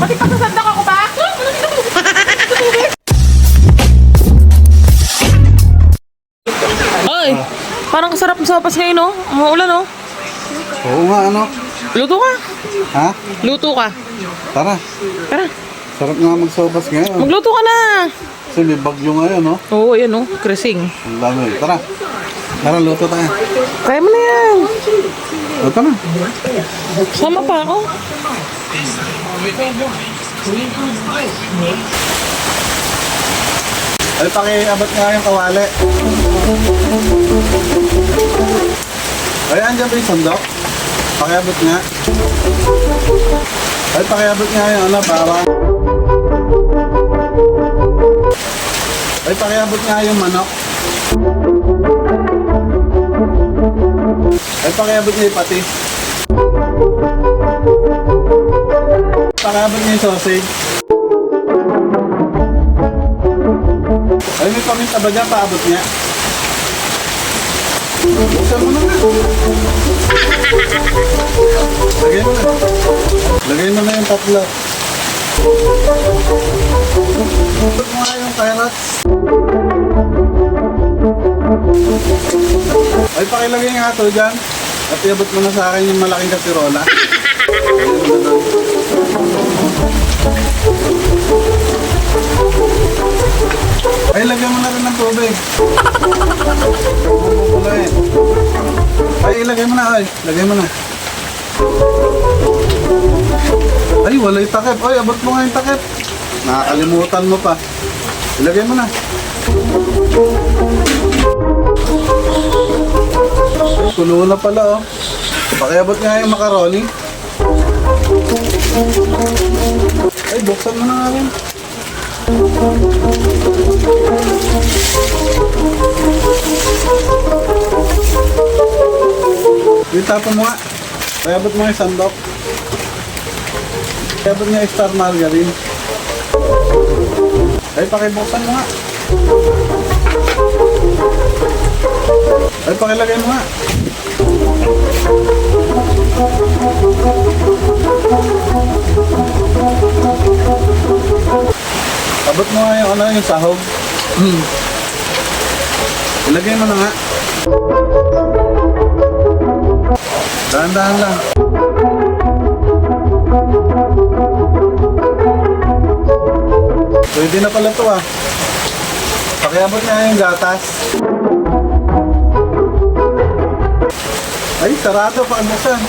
Pati pagsasandak ako ba? Ay, parang sarap ng sopas ngayon, no? Umuulan, no? Oo nga, ano? Luto ka. Ha? Luto ka. Tara. Tara, Sarap nga magsopas ngayon. magluto ka na. Kasi may bagyo ngayon, no? Oo, yan, no? Krising. Ang dami. Tara. Tara, luto tayo. Kaya mo na yan. Luto na. Sama pa ako. Ay, pakiabot nga yung kawali. Ay, andyan ba yung sandok? Pakiabot nga. Ay, pakiabot nga yung ano, bawang. Ay, pakiabot nga yung manok. Ay, pakiabot nga yung patis. Pakiabot nga yung sausage. Ay, may paminta ba dyan? Paabot niya. Buksan mo na nga. Lagay mo na. Lagay mo na yung tatlo. Buksan mo nga yung carrots. Ay, pakilagay nga ito dyan. At iabot mo na sa akin yung malaking kasirola. Ay, lagyan mo na rin ng tubig. Bubulain. Ay, ilagay mo na, ay. Lagay mo na. Ay, wala'y takip. Ay, abot mo nga yung takip. Nakakalimutan mo pa. Ilagay mo na. Ay, kulo na pala, oh. Pakiabot nga yung macaroni. Ay, buksan mo na nga rin. Itapon mo nga. Pakiabot mo yung sandok. Pakiabot mo yung star margarine. Ay, pakibuksan mo nga. Ay, pakilagay mo nga. Abot mo nga yung ano, yung sahog. Ilagay mo na nga. Dahan-dahan lang. Pwede na pala to, ah. Pakiabot nga yung gatas. Ay, sarado pa ang busan.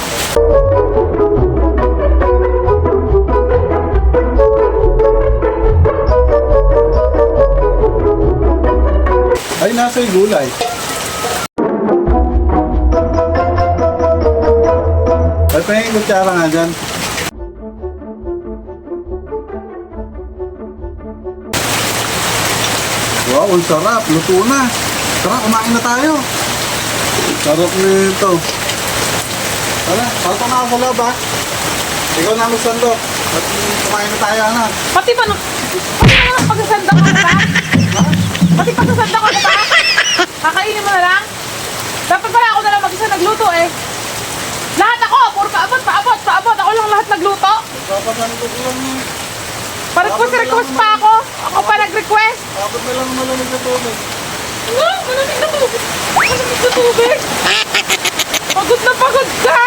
Ay, nasa yung gulay. Ay, pahingin kutsara nga dyan. Wow, ang sarap. Luto na. Tara, kumain na tayo. Sarap nito. Tara, salto na ako sa loob, ha? Ikaw na magsandok. At kumain na tayo, anak. Pati pa na pagsasandak ako ba? Pati pagsasandak ako ba? Kakainin mo na lang? Dapat pala ako na lang mag-isa nagluto, eh. Lahat ako! Puro paabot. Ako lang lahat nagluto. Papasandok lang. Pa-request pa ako. Ako pa nag-request. Dapat na lang malamig na tubig. Malamig na tubig. Pagod na pagod ka.